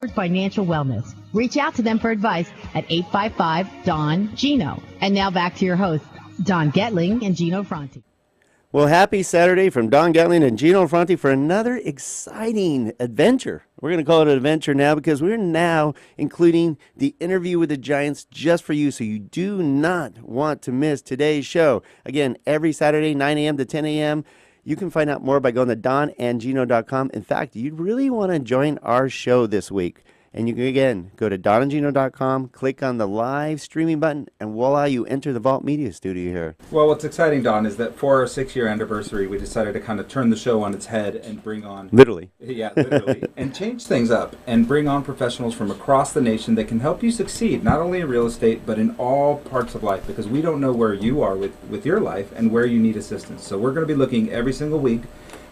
Financial wellness. Reach out to them for advice at 855-DON-GINO. And now back to your hosts, Don Getling and Gino Franti. Well, happy Saturday from Don Gatling and Gino Franti for another exciting adventure. We're going to call it an adventure now because we're now including the interview with the Giants just for you, so you do not want to miss today's show. Again, every Saturday, 9 a.m. to 10 a.m., you can find out more by going to donandgino.com. In fact, you really want to join our show this week. And you can, again, go to donandgino.com, click on the live streaming button, and voila, you enter the Vault Media Studio here. Well, what's exciting, Don, is that for our 6-year anniversary, we decided to kind of turn the show on its head and bring on... Literally. Yeah, literally. And change things up and bring on professionals from across the nation that can help you succeed, not only in real estate, but in all parts of life, because we don't know where you are with your life and where you need assistance. So we're going to be looking every single week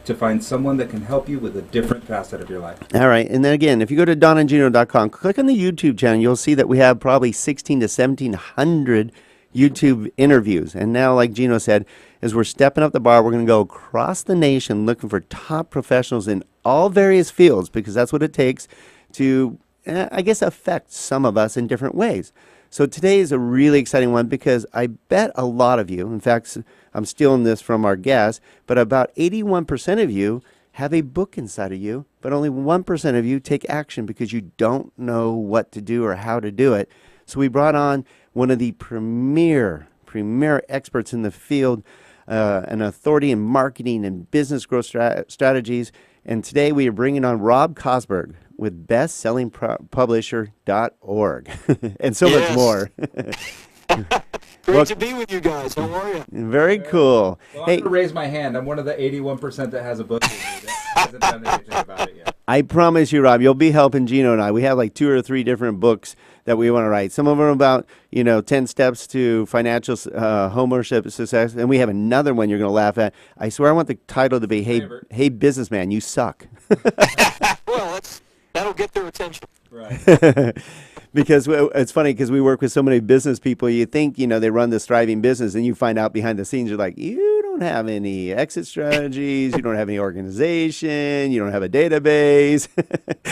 to find someone that can help you with a different facet of your life. All right. And then again, if you go to donandgino.com, click on the YouTube channel, you'll see that we have probably 16 to 1,700 YouTube interviews. And now, like Gino said, as we're stepping up the bar, we're going to go across the nation looking for top professionals in all various fields, because that's what it takes to, I guess, affect some of us in different ways. So today is a really exciting one because I bet a lot of you, in fact, I'm stealing this from our guests, but about 81% of you have a book inside of you, but only 1% of you take action because you don't know what to do or how to do it. So we brought on one of the premier experts in the field, an authority in marketing and business growth strategies. And today we are bringing on Rob Kosberg with bestsellingpublisher.org and so much more. Great to be with you guys. How are you? Very cool. Well, I'm going to raise my hand. I'm one of the 81% that has a book with me that hasn't done anything about it yet. I promise you, Rob, you'll be helping Gino and I. We have like 2 or 3 different books that we want to write. Some of them are about, 10 steps to financial homeownership success. And we have another one you're going to laugh at. I swear I want the title to be, Hey Businessman, You Suck. Well, that'll get their attention. Right. Because it's funny because we work with so many business people. You think, they run this thriving business, and you find out behind the scenes, you're like, you don't have any exit strategies, you don't have any organization, you don't have a database.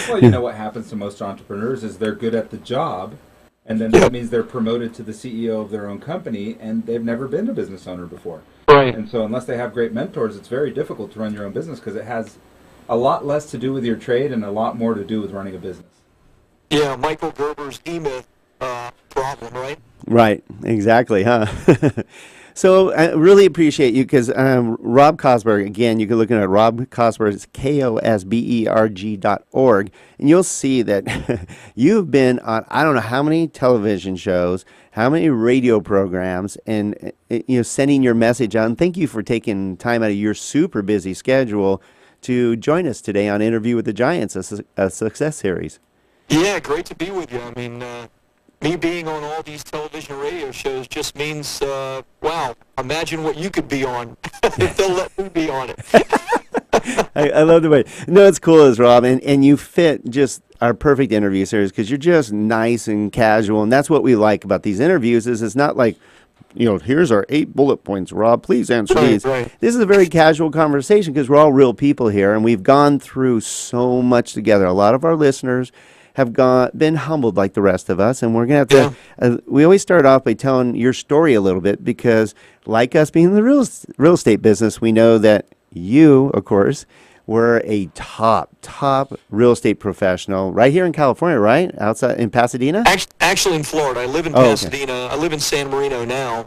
Well, you know what happens to most entrepreneurs is they're good at the job, and then that means they're promoted to the CEO of their own company, and they've never been a business owner before. Right. And so unless they have great mentors, it's very difficult to run your own business because it has a lot less to do with your trade and a lot more to do with running a business. Yeah, Michael Gerber's E-Myth problem, right? Right, exactly, huh? So I really appreciate you because Rob Kosberg, again, you can look at Rob Kosberg's KOSBERG.org, and you'll see that you've been on, I don't know how many television shows, how many radio programs, and sending your message out. And thank you for taking time out of your super busy schedule to join us today on Interview with the Giants, a success series. Yeah, great to be with you. I mean, me being on all these television and radio shows just means, wow, imagine what you could be on if they'll let me be on it. I love the way. No, it's cool as Rob, and you fit just our perfect interview series because you're just nice and casual, and that's what we like about these interviews is it's not like, here's our 8 bullet points, Rob, please answer these. Right. This is a very casual conversation because we're all real people here, and we've gone through so much together. A lot of our listeners have been humbled like the rest of us, and we're going to have to, we always start off by telling your story a little bit because like us being in the real estate business, we know that you, of course, were a top real estate professional right here in California, right? Outside in Pasadena? Actually in Florida. I live in Pasadena. Okay. I live in San Marino now.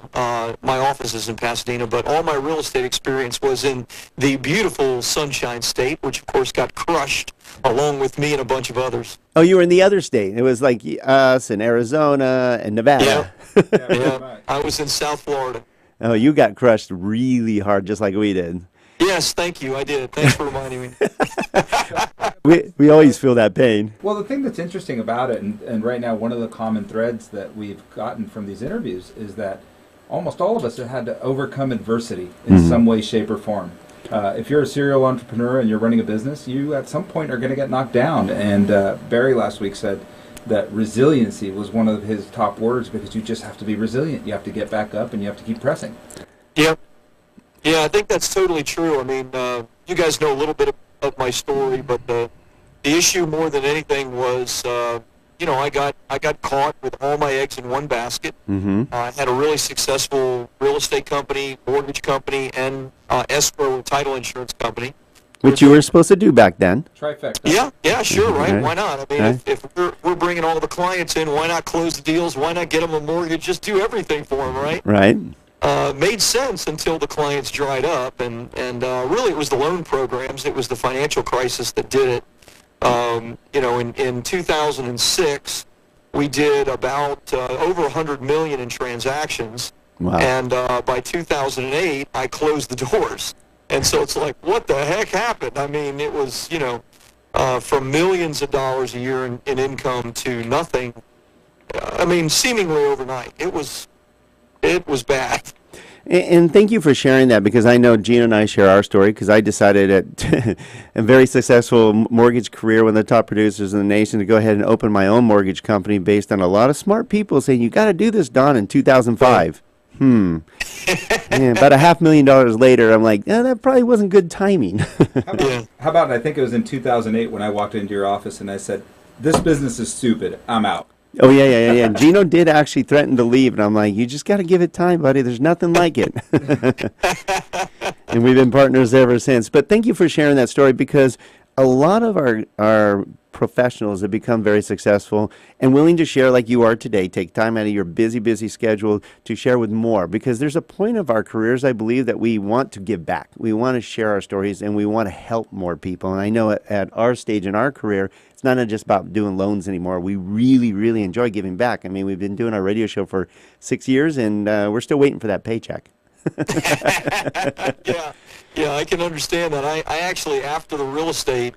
My office is in Pasadena, but all my real estate experience was in the beautiful Sunshine State, which of course got crushed along with me and a bunch of others. Oh, you were in the other state. It was like us and Arizona and Nevada. Yeah. I was in South Florida. Oh, you got crushed really hard just like we did. Yes, thank you. I did. Thanks for reminding me. we always feel that pain. Well, the thing that's interesting about it, and right now one of the common threads that we've gotten from these interviews is that almost all of us have had to overcome adversity in some way, shape, or form. If you're a serial entrepreneur and you're running a business, you at some point are going to get knocked down. And Barry last week said that resiliency was one of his top words because you just have to be resilient. You have to get back up and you have to keep pressing. Yep. Yeah, I think that's totally true. I mean, you guys know a little bit of my story, but the issue more than anything was, I got caught with all my eggs in one basket. Mm-hmm. I had a really successful real estate company, mortgage company, and escrow and title insurance company. Which you were supposed to do back then. Trifecta. Yeah, sure, right? Right. Why not? I mean, Right. if we're bringing all the clients in, why not close the deals? Why not get them a mortgage? Just do everything for them, right? Right. Made sense until the clients dried up, and really it was the loan programs. It was the financial crisis that did it. In 2006, we did about over 100 million in transactions. Wow. And by 2008, I closed the doors. And so it's like, what the heck happened? I mean, it was, from millions of dollars a year in income to nothing. Seemingly overnight. It was bad. And thank you for sharing that, because I know Gina and I share our story, because I decided at a very successful mortgage career, one of the top producers in the nation, to go ahead and open my own mortgage company based on a lot of smart people saying, you got to do this, Don, in 2005. Yeah, about $500,000 later, I'm like, that probably wasn't good timing. How about, I think it was in 2008 when I walked into your office and I said, this business is stupid, I'm out. Oh, yeah. Gino did actually threaten to leave, and I'm like, you just got to give it time, buddy. There's nothing like it. And we've been partners ever since. But thank you for sharing that story, because a lot of our professionals have become very successful and willing to share like you are today. Take time out of your busy schedule to share with more, because there's a point of our careers, I believe, that we want to give back. We want to share our stories, and we want to help more people. And I know at our stage in our career, it's not just about doing loans anymore. We really enjoy giving back. I mean, we've been doing our radio show for 6 years, and we're still waiting for that paycheck. Yeah, I can understand that. I actually, after the real estate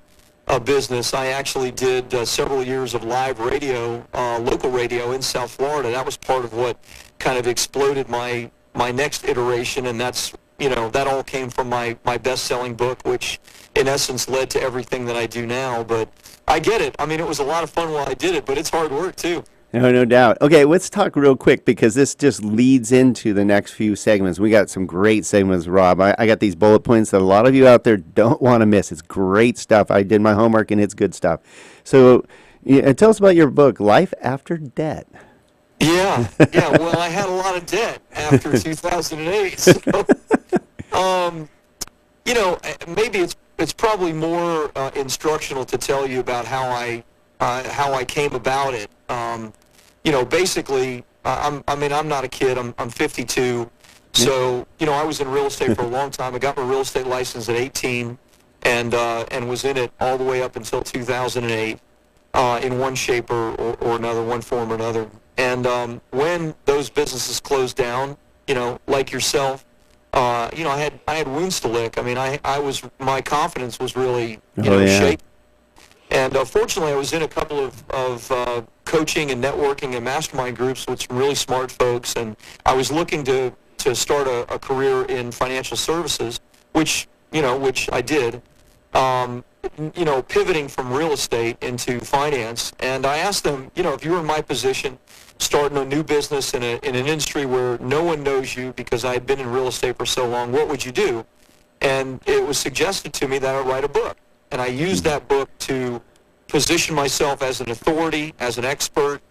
business, I actually did several years of live radio, local radio in South Florida. That was part of what kind of exploded my next iteration, and that's, that all came from my best-selling book, which in essence led to everything that I do now. But I get it. I mean, it was a lot of fun while I did it, but it's hard work too. No doubt. Okay, let's talk real quick, because this just leads into the next few segments. We got some great segments, Rob. I got these bullet points that a lot of you out there don't want to miss. It's great stuff. I did my homework, and it's good stuff. So tell us about your book, Life After Debt. Yeah. Well, I had a lot of debt after 2008. So, maybe it's probably more instructional to tell you about how I came about it. Basically, I'm not a kid. I'm 52. So, I was in real estate for a long time. I got my real estate license at 18 and was in it all the way up until 2008 in one shape or another, one form or another. And when those businesses closed down, like yourself, I had wounds to lick. I mean, my confidence was really, shaken. And fortunately, I was in a couple of coaching and networking and mastermind groups with some really smart folks, and I was looking to start a career in financial services, which I did, pivoting from real estate into finance. And I asked them, if you were in my position, starting a new business in an industry where no one knows you because I had been in real estate for so long, what would you do? And it was suggested to me that I write a book. And I used that book to position myself as an authority, as an expert,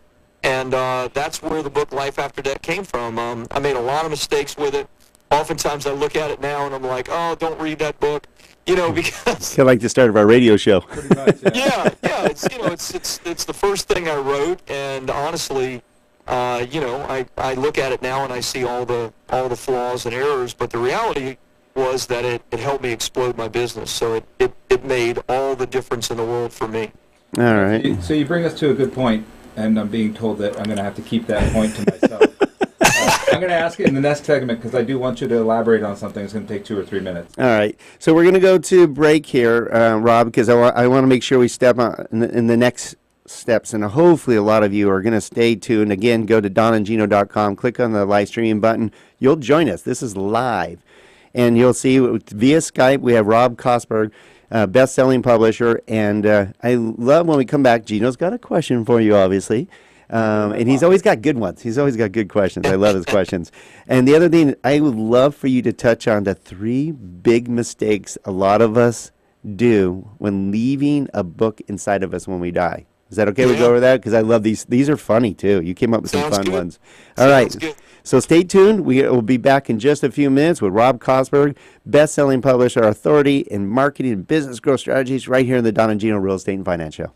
and that's where the book Life After Debt came from. I made a lot of mistakes with it. Oftentimes I look at it now and I'm like, oh, don't read that book, because... Kind of like the start of our radio show. Pretty much, yeah, it's the first thing I wrote, and honestly, I look at it now and I see all the flaws and errors, but the reality was that it helped me explode my business. So it made all the difference in the world for me. All right. So you bring us to a good point, and I'm being told that I'm going to have to keep that point to myself. I'm going to ask you in the next segment, because I do want you to elaborate on something. It's going to take 2 or 3 minutes. All right. So we're going to go to break here, Rob, because I want to make sure we step on in the next steps, and hopefully a lot of you are going to stay tuned. Again, go to donandgino.com, click on the live streaming button. You'll join us. This is live. And you'll see via Skype, we have Rob Kosberg, best-selling publisher. And I love when we come back, Gino's got a question for you, obviously. And he's always got good ones. He's always got good questions. I love his questions. And the other thing, I would love for you to touch on the 3 big mistakes a lot of us do when leaving a book inside of us when we die? Is that okay? We Yeah. go over that because I love these. These are funny too. You came up with some Sounds fun good. ones. All right. Sounds good. So stay tuned. We will be back in just a few minutes with Rob Kosberg, best-selling publisher, authority in marketing and business growth strategies, right here in the Don and Gino Real Estate and Finance Show.